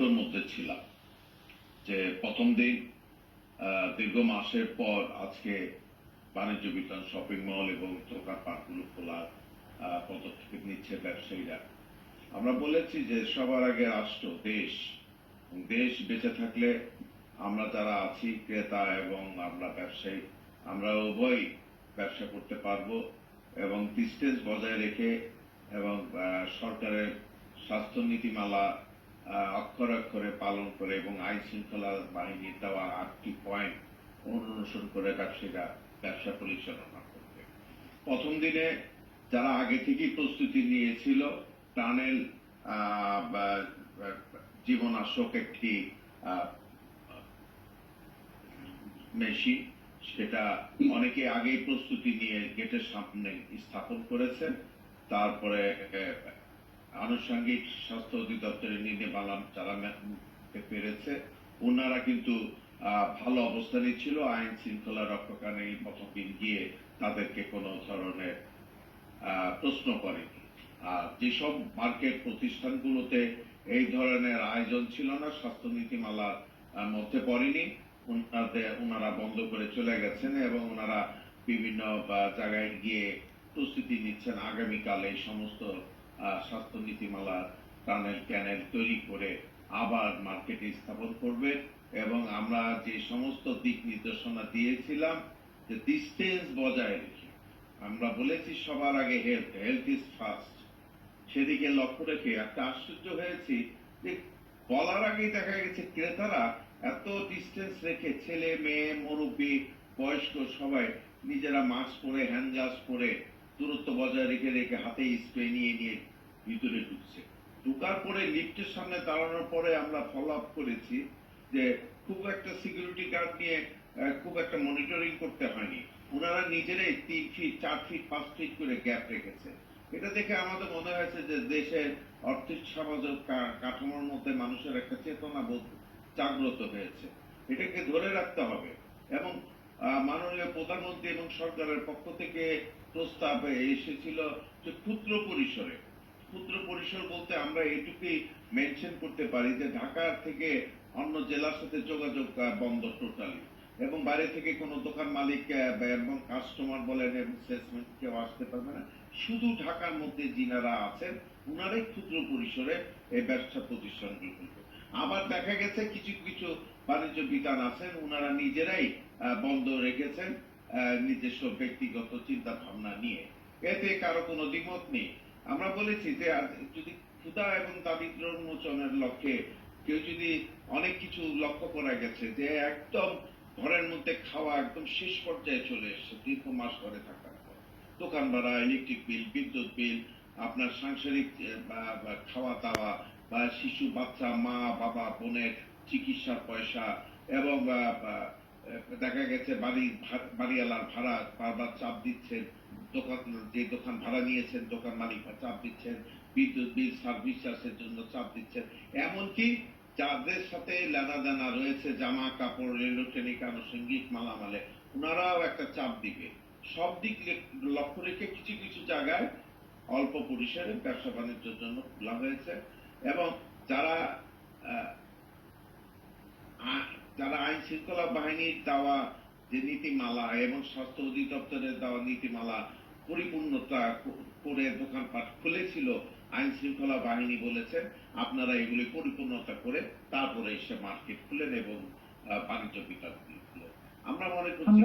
আতঙ্কের মধ্যে ছিলাম যে প্রথম দিন দীর্ঘ মাসের পর আজকে বাণিজ্য বিতান শপিং মল এবং দোকানপাটগুলো খোলার পদক্ষেপ নিচ্ছে ব্যবসায়ীরা। আমরা বলেছি যে সবার আগে রাষ্ট্র, দেশ বেঁচে থাকলে আমরা যারা আছি ক্রেতা এবং আমরা ব্যবসায়ী, আমরা উভয় ব্যবসা করতে পারবো এবং ডিস্টেন্স বজায় রেখে এবং সরকারের স্বাস্থ্য নীতিমালা অক্ষরে অক্ষরে পালন করে এবং আইন শৃঙ্খলা বাহিনীর দেওয়া 8টি পয়েন্ট অনুসরণ করে ব্যবসায়ীরা ব্যবসা পরিচালনা করবে। প্রথম দিনে যারা আগে থেকেই প্রস্তুতি নিয়েছিল, টানেল জীবনাশক একটি মেশিন, সেটা অনেকে আগেই প্রস্তুতি নিয়ে গেটের সামনে স্থাপন করেছে। তারপরে আনুষঙ্গিক স্বাস্থ্য অধিদপ্তরের নির্দেশমালা যারা পেরেছে ওনারা কিন্তু ভালো অবস্থানে ছিল। আইন শৃঙ্খলা রক্ষাকারী প্রথম দিন গিয়ে তাদেরকে কোনো ধরনের প্রশ্ন করেনি। আর যেসব মার্কেট প্রতিষ্ঠানগুলোতে এই ধরনের আয়োজন ছিল না, স্বাস্থ্য নীতিমালার মধ্যে পড়েনি, ওনারা বন্ধ করে চলে গেছেন এবং ওনারা বিভিন্ন জায়গায় গিয়ে প্রস্তুতি নিচ্ছেন আগামীকাল এই সমস্ত স্বাস্থ্য নীতিমালা টানেল ক্যানেল তৈরি করে আবার মার্কেটে স্থাপন করবে। এবং আমরা যে সমস্ত দিক নির্দেশনা দিয়েছিলাম যে ডিস্টেন্স বজায় রেখে, আমরা বলেছি সবার আগে হেলথ ইজ ফার্স্ট, সেদিকে লক্ষ্য রেখে একটা আশ্চর্য হয়েছি যে বলার আগেই দেখা গেছে ক্রেতারা এত ডিস্টেন্স রেখে, ছেলে মেয়ে মুরব্বী বয়স্ক সবাই নিজেরা মাস্ক পরে হ্যান্ড গ্লাভস পরে দূরত্ব বজায় রেখে রেখে হাতে স্প্রে নিয়ে ভিতরে ঢুকছে। ঢুকার পরে লিফটের সামনে দাঁড়ানোর পরে আমরা ফলো আপ করেছি যে খুব একটা সিকিউরিটি গার্ড নিয়ে খুব একটা মনিটরিং করতে হয়নি, ওনারা নিজেরাই 3 ফিট 4 ফিট 5 ফিট করে গ্যাপ রেখেছে। এটা দেখে আমাদের মনে হয়েছে যে দেশের অর্থিক সামাজিক কাঠামোর মধ্যে মানুষের একটা চেতনা বোধ জাগ্রত হয়েছে, এটাকে ধরে রাখতে হবে। এবং মাননীয় প্রধানমন্ত্রী এবং সরকারের পক্ষ থেকে প্রস্তাব এসেছিল যে ক্ষুদ্র পরিসর বলতে আমরা এইটুকুই মেনশন করতে পারি যে ঢাকা থেকে অন্য জেলার সাথে যোগাযোগ বন্ধ টোটালি, এবং বাইরে থেকে কোনো দোকান মালিক এবং কাস্টমার বলেন এবং সেলসম্যান কেউ আসতে পারবে না, শুধু ঢাকার মধ্যে যিনারা আছেন উনারাই ক্ষুদ্র পরিসরে এই ব্যবসা প্রতিষ্ঠানগুলো করবে। আবার দেখা গেছে কিছু কিছু বাণিজ্য বিতান আছেন ওনারা নিজেরাই বন্ধ রেখেছেন নিজস্ব ব্যক্তিগত চিন্তা ভাবনা নিয়ে, এতে কারো কোনো দ্বিমত নেই। আমরা বলেছি যে যদি ক্ষুধা এবং দারিদ্র্য উন্মোচনের লক্ষ্যে কেউ যদি অনেক কিছু লক্ষ্য করা গেছে যে একদম ঘরের মধ্যে খাওয়া একদম শেষ পর্যায়ে চলে এসছে দীর্ঘ মাস ঘরে থাকার পর, দোকান ভাড়া, ইলেকট্রিক বিল, বিদ্যুৎ বিল, আপনার সাংসারিক খাওয়া দাওয়া বা শিশু বাচ্চা মা বাবা বোনের চিকিৎসার পয়সা, এবং দেখা গেছে বাড়িওয়ালার ভাড়া বারবার চাপ দিচ্ছেন, দোকান ভাড়া নিয়েছেন দোকান মালিক চাপ দিচ্ছেন, বিদ্যুৎ বিল সার্ভিস চার্জের জন্য চাপ দিচ্ছেন, এমনকি যাদের সাথে লেনা দেনা রয়েছে জামা কাপড় ইলেকট্রনিক আনুষঙ্গিক মালামালে ওনারাও একটা চাপ দিবে। সব দিক লক্ষ্য রেখে কিছু কিছু জায়গায় অল্প পরিসরে ব্যবসা বাণিজ্যের জন্য খোলা হয়েছে। এবং যারা আইন শৃঙ্খলা বাহিনীর দেওয়া যে নীতিমালা এবং স্বাস্থ্য অধিদপ্তরের দেওয়া নীতিমালা পরিপূর্ণতা করে দোকানপাট খুলেছিল, আইন শৃঙ্খলা বাহিনী বলেছেন আপনারা এগুলি পরিপূর্ণতা করে তারপরে এসে মার্কেট খুলেন এবং বাণিজ্য বিকাশ খুলেন। আমরা মনে করছি